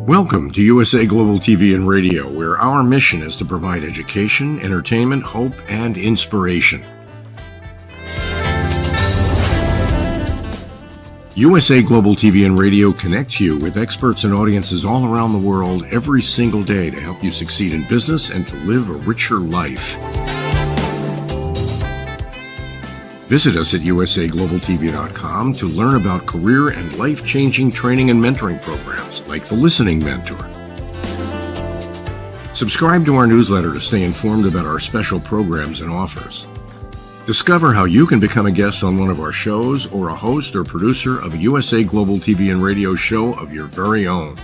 Welcome to USA Global TV and Radio, where our mission is to provide education, entertainment, hope, and inspiration. USA Global TV and Radio connects you with experts and audiences all around the world every single day to help you succeed in business and to live a richer life. Visit us at usaglobaltv.com to learn about career and life-changing training and mentoring programs like the Listening Mentor. Subscribe to our newsletter to stay informed about our special programs and offers. Discover how you can become a guest on one of our shows or a host or producer of a USA Global TV and Radio show of your very own.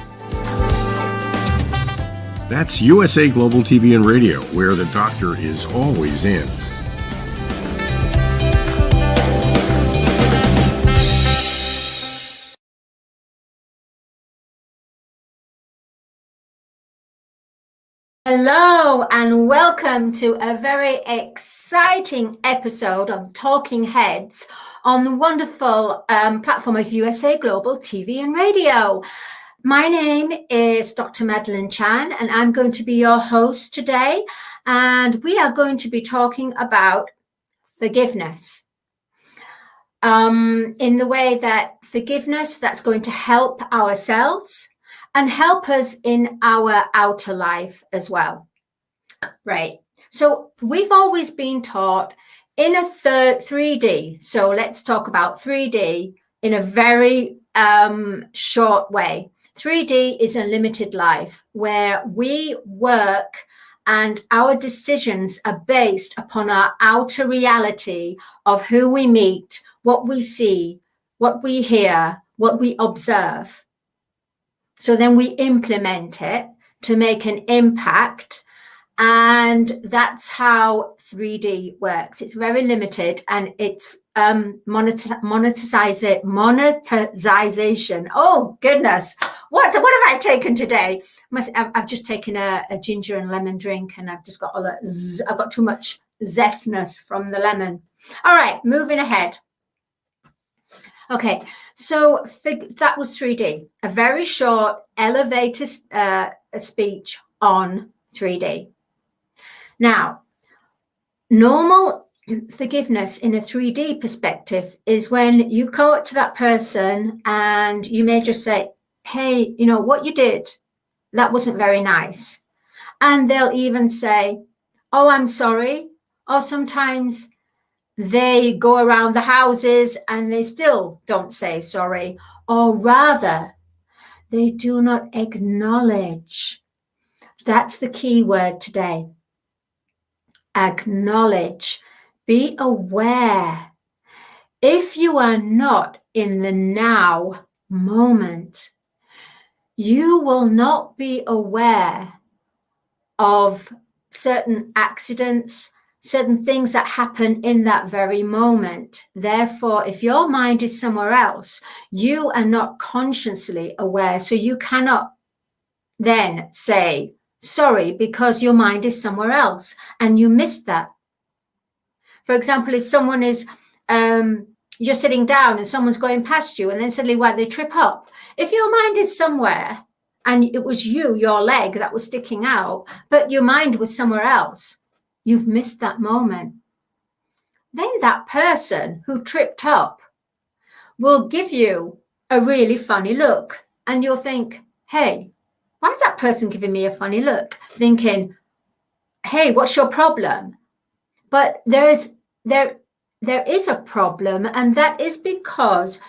That's USA Global TV and Radio, where the doctor is always in. Hello and welcome to a very exciting episode of Talking Heads on the wonderful platform of USA Global TV and Radio. My name is Dr. Madalene Chan and I'm going to be your host today, and we are going to be talking about forgiveness in the way that forgiveness that's going to help ourselves and help us in our outer life as well. Right. So we've always been taught in a 3D. So let's talk about 3D in a very short way. 3D is a limited life where we work and our decisions are based upon our outer reality of who we meet, what we see, what we hear, what we observe. So then we implement it to make an impact, and that's how 3D works. It's very limited, and it's monetization. Oh goodness, what have I taken today? I've just taken a ginger and lemon drink, and I've just got I've got too much zestness from the lemon. All right, moving ahead. Okay, so that was 3D, a very short elevator speech on 3D. Now, normal forgiveness in a 3D perspective is when you go up to that person and you may just say, hey, you know, what you did, that wasn't very nice. And they'll even say, oh, I'm sorry. Or sometimes they go around the houses and they still don't say sorry, or rather, they do not acknowledge. That's the key word today. Acknowledge. Be aware. If you are not in the now moment, you will not be aware of certain accidents, certain things that happen in that very moment. Therefore, if your mind is somewhere else, you are not consciously aware. So you cannot then say sorry because your mind is somewhere else and you missed that. For example, if someone is, you're sitting down and someone's going past you and then suddenly they trip up. If your mind is somewhere and it was your leg that was sticking out, but your mind was somewhere else, you've missed that moment. Then that person who tripped up will give you a really funny look. And you'll think, hey, why is that person giving me a funny look? Thinking, hey, what's your problem? But there is a problem, and that is because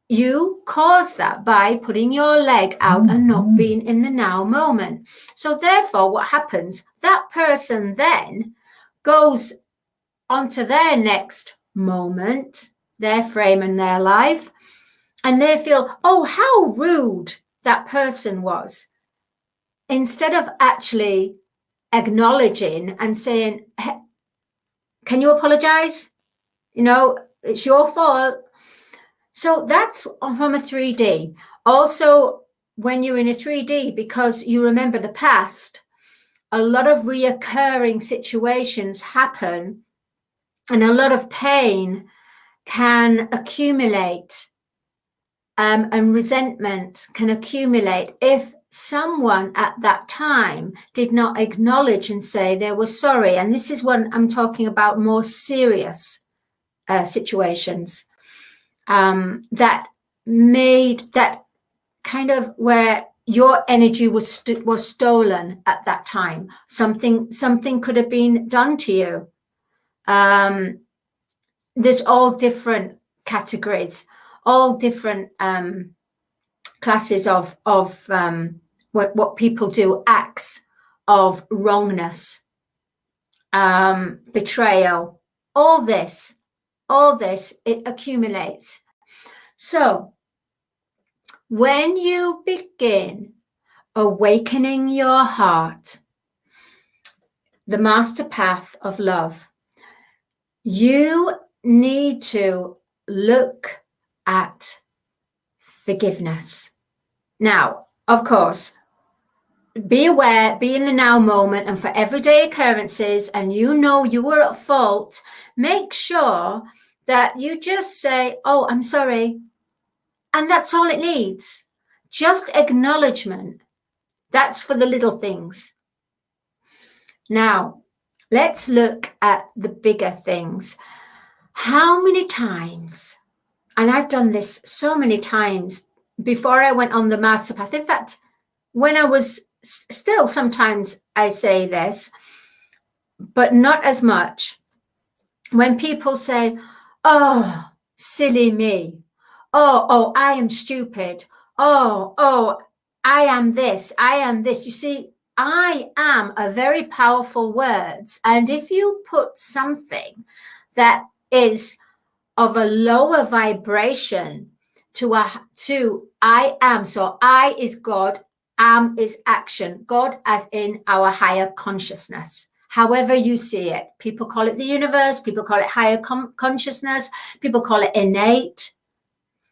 you caused that by putting your leg out and not being in the now moment. So therefore, what happens? That person then goes onto their next moment, their frame in their life, and they feel, oh, how rude that person was. Instead of actually acknowledging and saying, hey, can you apologize? You know, it's your fault. So that's from a 3D. Also, when you're in a 3D, because you remember the past, a lot of reoccurring situations happen and a lot of pain can accumulate and resentment can accumulate if someone at that time did not acknowledge and say they were sorry. And this is when I'm talking about more serious situations that kind of where your energy was stolen at that time. Something could have been done to you. There's all different categories, all different classes of what people do, acts of wrongness, betrayal, all this, it accumulates. So when you begin awakening your heart, the master path of love, you need to look at forgiveness. Now, of course, be aware, be in the now moment, and for everyday occurrences, and you know you were at fault, make sure that you just say, oh, I'm sorry. And that's all it needs. Just acknowledgement. That's for the little things. Now, let's look at the bigger things. How many times, and I've done this so many times before I went on the master path. In fact, when I was still, sometimes I say this, but not as much. When people say, oh, silly me. Oh, I am stupid. Oh, I am this. I am this. You see, I am a very powerful words. And if you put something that is of a lower vibration to I am, so I is God, am is action, God as in our higher consciousness. However you see it, people call it the universe, people call it higher consciousness, people call it innate.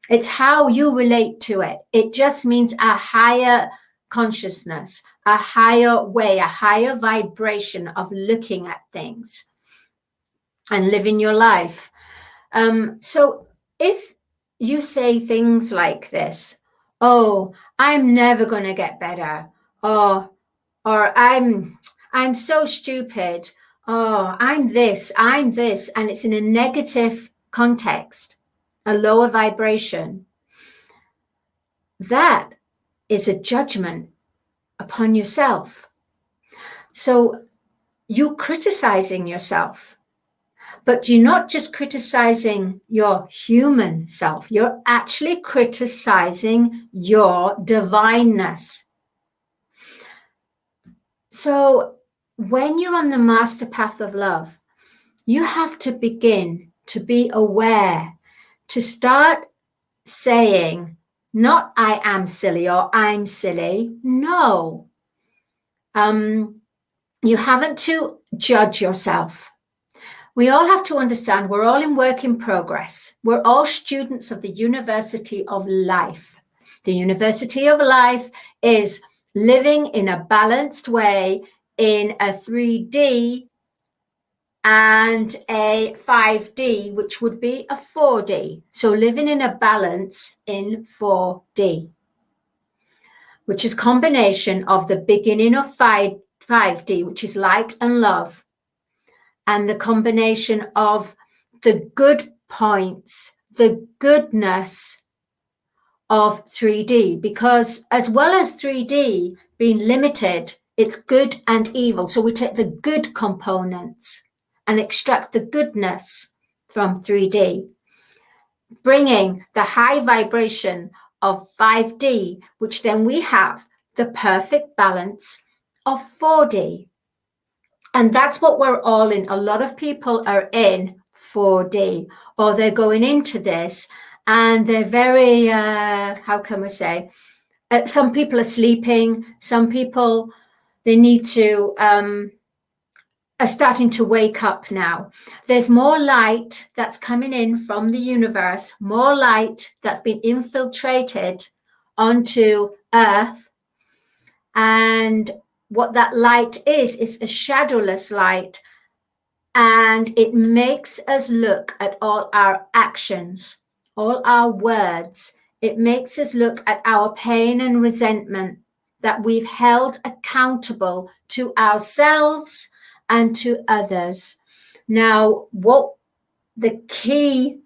It's how you relate to it. It just means a higher consciousness, a higher way, a higher vibration of looking at things and living your life. So if you say things like this, oh, I'm never going to get better, or I'm so stupid, oh, I'm this, and it's in a negative context, a lower vibration, that is a judgment upon yourself. So you're criticizing yourself. But you're not just criticizing your human self, you're actually criticizing your divineness. So when you're on the master path of love, you have to begin to be aware, to start saying, not I am silly or I'm silly. No. You haven't to judge yourself. We all have to understand we're all in work in progress. We're all students of the University of Life. The University of Life is living in a balanced way in a 3D and a 5D, which would be a 4D. So living in a balance in 4D, which is a combination of the beginning of 5D, which is light and love, and the combination of the good points, the goodness of 3D, because as well as 3D being limited, it's good and evil. So we take the good components and extract the goodness from 3D, bringing the high vibration of 5D, which then we have the perfect balance of 4D. And that's what we're all in. A lot of people are in 4D, or they're going into this and they're very, how can we say, some people are sleeping, some people, they need to, are starting to wake up now. There's more light that's coming in from the universe, more light that's been infiltrated onto Earth. And what that light is a shadowless light, and it makes us look at all our actions, all our words. It makes us look at our pain and resentment that we've held accountable to ourselves and to others. Now, what the key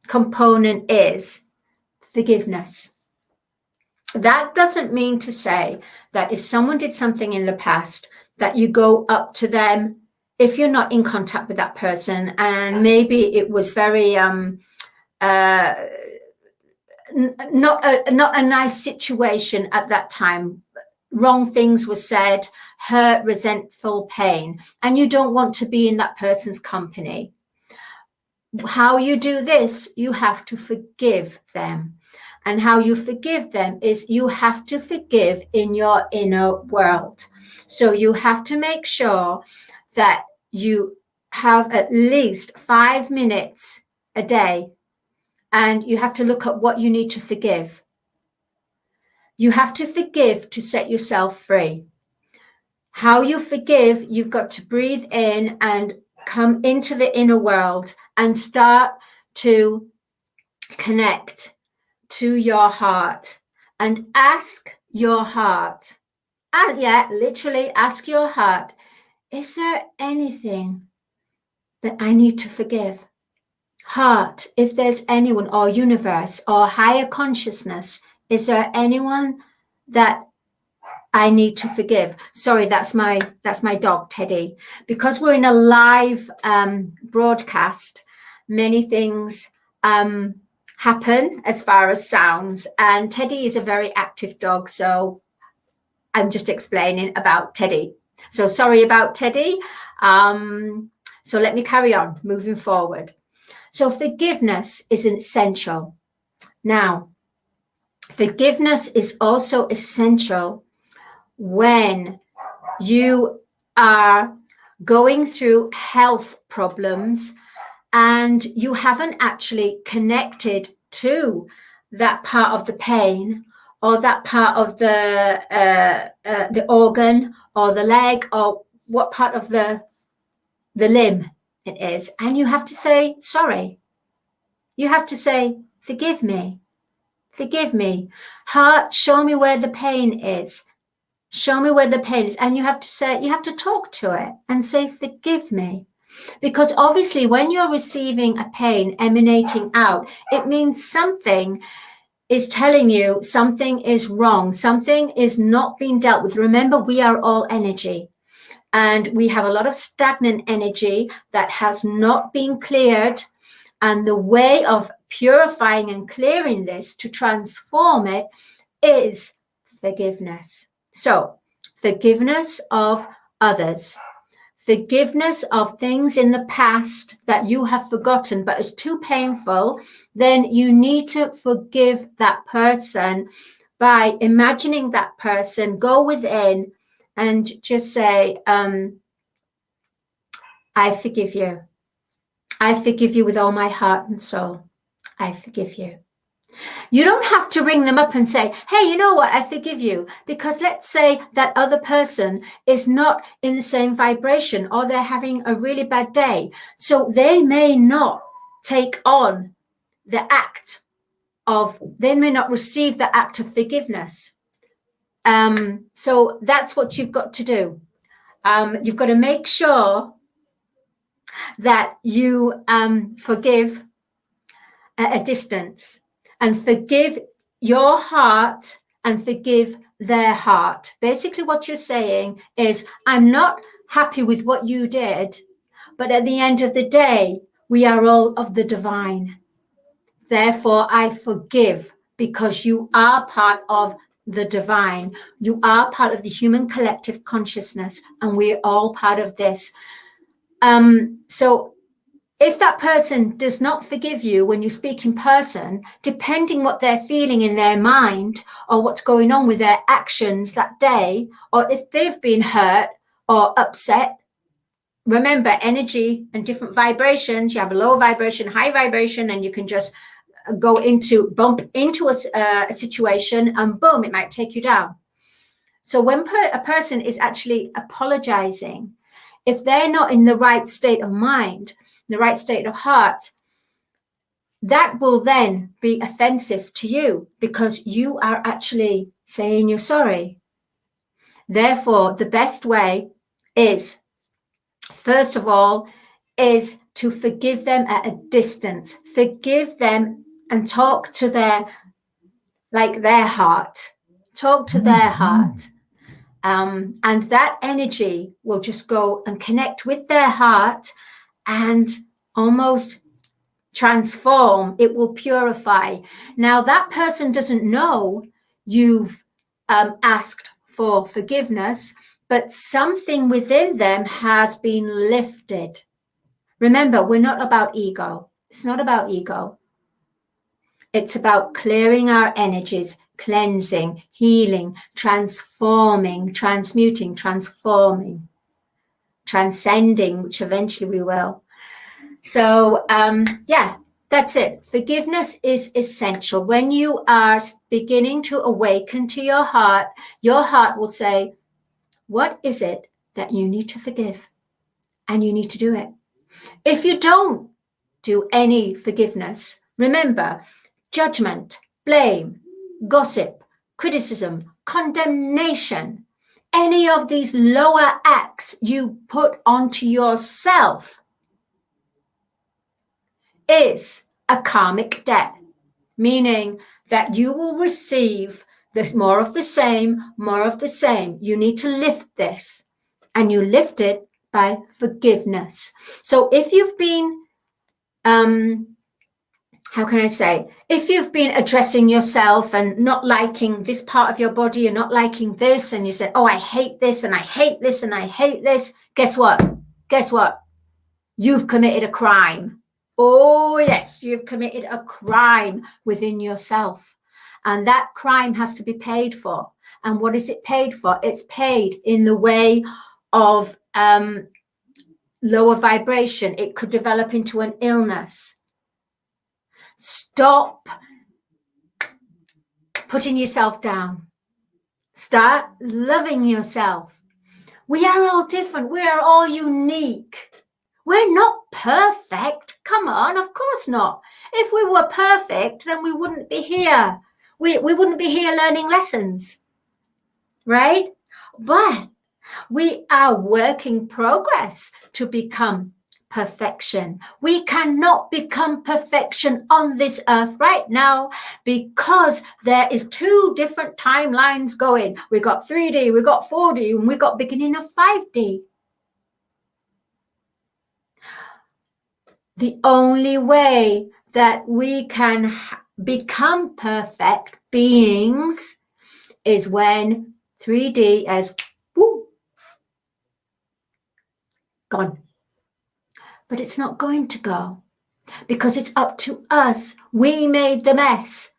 component is forgiveness. That doesn't mean to say that if someone did something in the past, that you go up to them if you're not in contact with that person, and maybe it was very not a nice situation at that time. Wrong things were said, hurt, resentful, pain, and you don't want to be in that person's company. How you do this, you have to forgive them. And how you forgive them is you have to forgive in your inner world. So you have to make sure that you have at least 5 minutes a day, and you have to look at what you need to forgive. You have to forgive to set yourself free. How you forgive, you've got to breathe in and come into the inner world and start to connect to your heart and ask your heart. Literally ask your heart, is there anything that I need to forgive? Heart, if there's anyone, or universe, or higher consciousness, is there anyone that I need to forgive? Sorry, that's my dog, Teddy. Because we're in a live broadcast, many things happen as far as sounds, and Teddy is a very active dog, so I'm just explaining about Teddy. So sorry about Teddy. So let me carry on moving forward. So forgiveness is essential. Now, forgiveness is also essential when you are going through health problems and you haven't actually connected to that part of the pain or that part of the organ or the leg or what part of the limb it is. And you have to say, sorry. You have to say, forgive me. Forgive me. Heart, show me where the pain is. Show me where the pain is. And you have to say, you have to talk to it and say, forgive me. Because obviously when you're receiving a pain emanating out, it means something is telling you something is wrong. Something is not being dealt with. Remember, we are all energy. And we have a lot of stagnant energy that has not been cleared. And the way of purifying and clearing this to transform it is forgiveness. So, forgiveness of others, forgiveness of things in the past that you have forgotten but is too painful, then you need to forgive that person by imagining that person, go within and just say, I forgive you. I forgive you with all my heart and soul. I forgive you. You don't have to ring them up and say, hey, you know what? I forgive you. Because let's say that other person is not in the same vibration or they're having a really bad day. So they may not take on the act of, they may not receive the act of forgiveness. So that's what you've got to do. You've got to make sure that you forgive at a distance and forgive your heart and forgive their heart. Basically what you're saying is, I'm not happy with what you did, but at the end of the day, we are all of the divine. Therefore, I forgive because you are part of the divine. You are part of the human collective consciousness, and we're all part of this. So if that person does not forgive you when you speak in person, depending what they're feeling in their mind or what's going on with their actions that day, or if they've been hurt or upset, remember energy and different vibrations. You have a low vibration, high vibration, and you can just bump into a situation and boom, it might take you down. So when a person is actually apologizing, if they're not in the right state of mind, the right state of heart, that will then be offensive to you because you are actually saying you're sorry. Therefore, the best way is, first of all, is to forgive them at a distance. Forgive them and talk to their heart. Talk to their heart. And that energy will just go and connect with their heart and almost transform. It will purify. Now, that person doesn't know you've asked for forgiveness, but something within them has been lifted. Remember, we're not about ego. It's not about ego. It's about clearing our energies, cleansing, healing, transforming, transmuting, transforming, transcending, which eventually we will. So, yeah, that's it. Forgiveness is essential. When you are beginning to awaken to your heart will say, what is it that you need to forgive? And you need to do it. If you don't do any forgiveness, remember, judgment, blame, gossip, criticism, condemnation, any of these lower acts you put onto yourself is a karmic debt, meaning that you will receive this more of the same, more of the same. You need to lift this, and you lift it by forgiveness. So if you've been how can I say, if you've been addressing yourself and not liking this part of your body, you're not liking this, and you said, oh, I hate this, and I hate this, and I hate this, guess what? Guess what? You've committed a crime. Oh, yes, you've committed a crime within yourself. And that crime has to be paid for. And what is it paid for? It's paid in the way of lower vibration. It could develop into an illness. Stop putting yourself down. Start loving yourself. We are all different. We are all unique. We're not perfect. Come on, of course not. If we were perfect, then we wouldn't be here. We wouldn't be here learning lessons, right? But we are work in progress to become perfection. We cannot become perfection on this earth right now because there is 2 different timelines going. We got 3D, we got 4D, and we got beginning of 5D. The only way that we can become perfect beings is when 3D has gone. But it's not going to go because it's up to us. We made the mess.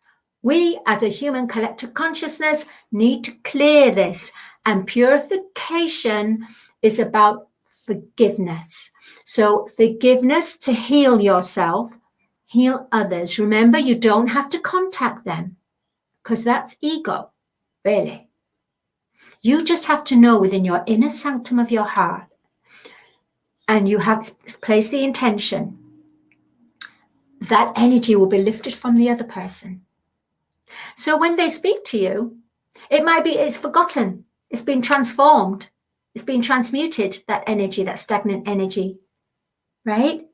We, as a human collective consciousness, need to clear this. And purification is about forgiveness. So forgiveness to heal yourself, heal others. Remember, you don't have to contact them because that's ego, really. You just have to know within your inner sanctum of your heart, and you have placed the intention, that energy will be lifted from the other person. So when they speak to you, it might be it's forgotten, it's been transformed, it's been transmuted, that energy, that stagnant energy, right?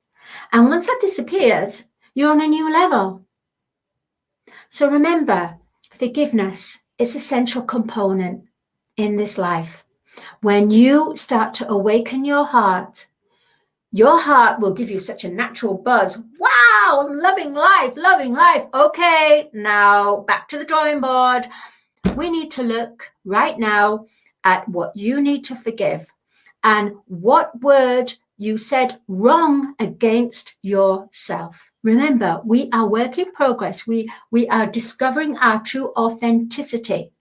And once that disappears, you're on a new level. So remember, forgiveness is an essential component in this life. When you start to awaken your heart will give you such a natural buzz. Wow, I'm loving life, loving life. Okay, now back to the drawing board. We need to look right now at what you need to forgive and what word you said wrong against yourself. Remember, we are work in progress. We are discovering our true authenticity.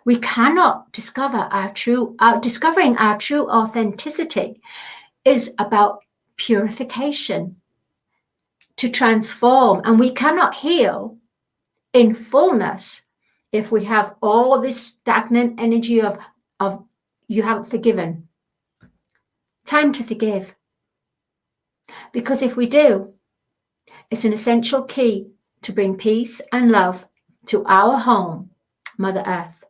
We cannot discovering our true authenticity is about purification, to transform. And we cannot heal in fullness if we have all this stagnant energy of you haven't forgiven. Time to forgive. Because if we do, it's an essential key to bring peace and love to our home, Mother Earth.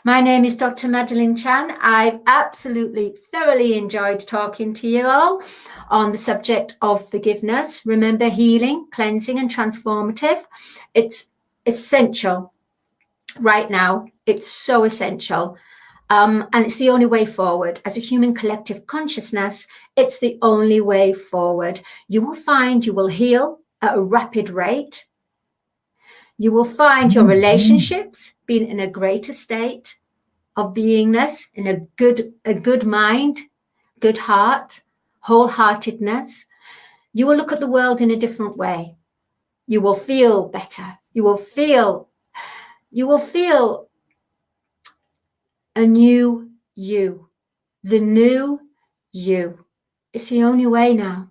My name is Dr. Madalene Chan. I've absolutely thoroughly enjoyed talking to you all on the subject of forgiveness. Remember, healing, cleansing, and transformative. It's essential right now. It's so essential. And it's the only way forward. As a human collective consciousness, it's the only way forward. You will find you will heal at a rapid rate. You will find your relationships being in a greater state of beingness, in a good mind, good heart, wholeheartedness. You will look at the world in a different way. You will feel better. You will feel a new you, the new you. It's the only way now.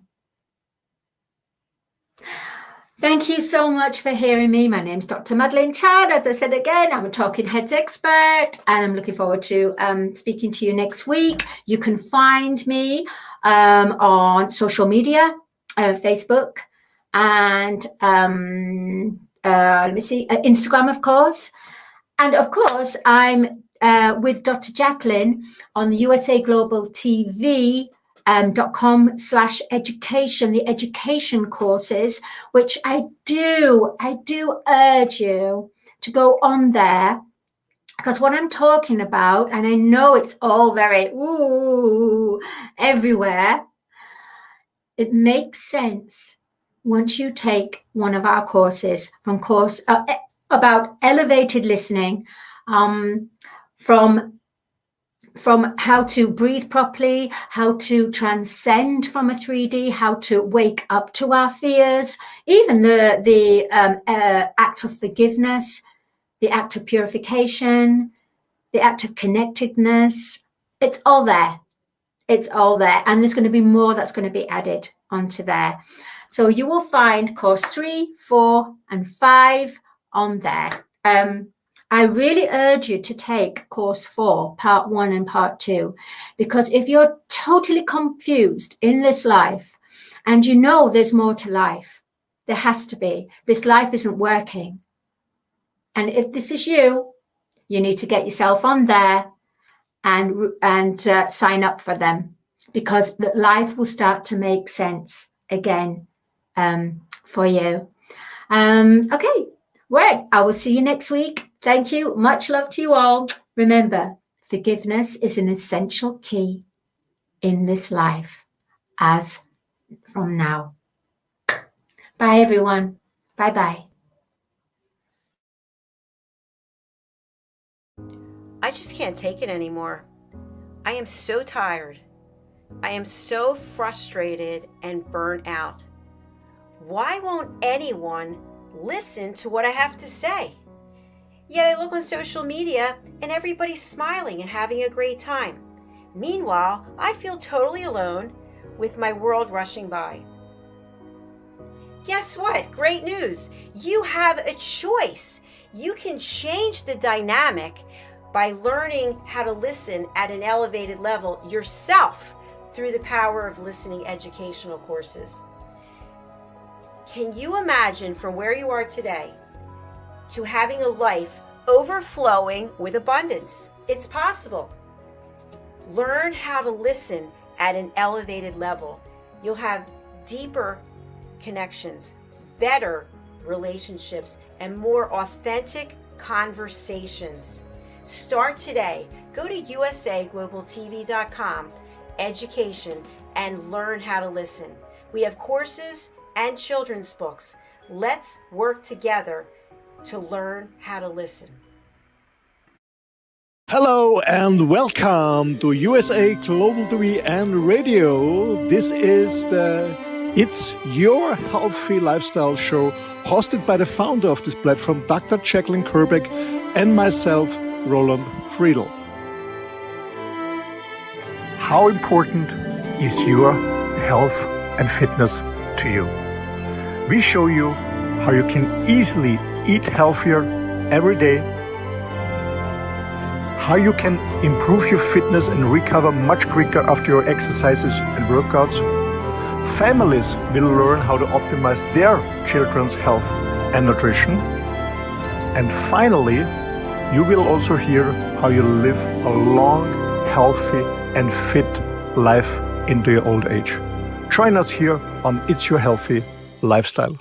Thank you so much for hearing me. My name's Dr. Madalene Chan. As I said again, I'm a talking heads expert, and I'm looking forward to speaking to you next week. You can find me on social media, Facebook, and Instagram, of course. And of course, I'm with Dr. Jacqueline on the USA Global TV .com/education, the education courses, which I do urge you to go on there, because what I'm talking about, and I know it's all very everywhere, it makes sense once you take one of our courses about elevated listening, from how to breathe properly, how to transcend from a 3D, how to wake up to our fears, even the act of forgiveness, the act of purification, the act of connectedness. It's all there. It's all there. And there's going to be more that's going to be added onto there. So you will find course 3, 4, and 5 on there. I really urge you to take course 4, part 1 and part 2, because if you're totally confused in this life, and you know there's more to life, there has to be. This life isn't working. And if this is you, you need to get yourself on there and sign up for them, because the life will start to make sense again for you. Okay, well, I will see you next week. Thank you. Much love to you all. Remember, forgiveness is an essential key in this life as from now. Bye, everyone. Bye-bye. I just can't take it anymore. I am so tired. I am so frustrated and burnt out. Why won't anyone listen to what I have to say? Yet I look on social media and everybody's smiling and having a great time. Meanwhile, I feel totally alone with my world rushing by. Guess what? Great news. You have a choice. You can change the dynamic by learning how to listen at an elevated level yourself through the power of listening educational courses. Can you imagine from where you are today to having a life overflowing with abundance? It's possible. Learn how to listen at an elevated level. You'll have deeper connections, better relationships, and more authentic conversations. Start today. Go to usaglobaltv.com, education, and learn how to listen. We have courses and children's books. Let's work together to learn how to listen. Hello and welcome to USA Global TV and Radio. This is It's Your Healthy Lifestyle show, hosted by the founder of this platform, Dr. Jacqueline Kerbeck, and myself, Roland Friedl. How important is your health and fitness to you? We show you how you can easily eat healthier every day, how you can improve your fitness and recover much quicker after your exercises and workouts. Families will learn how to optimize their children's health and nutrition. And finally, you will also hear how you live a long, healthy and fit life into your old age. Join us here on It's Your Healthy Lifestyle.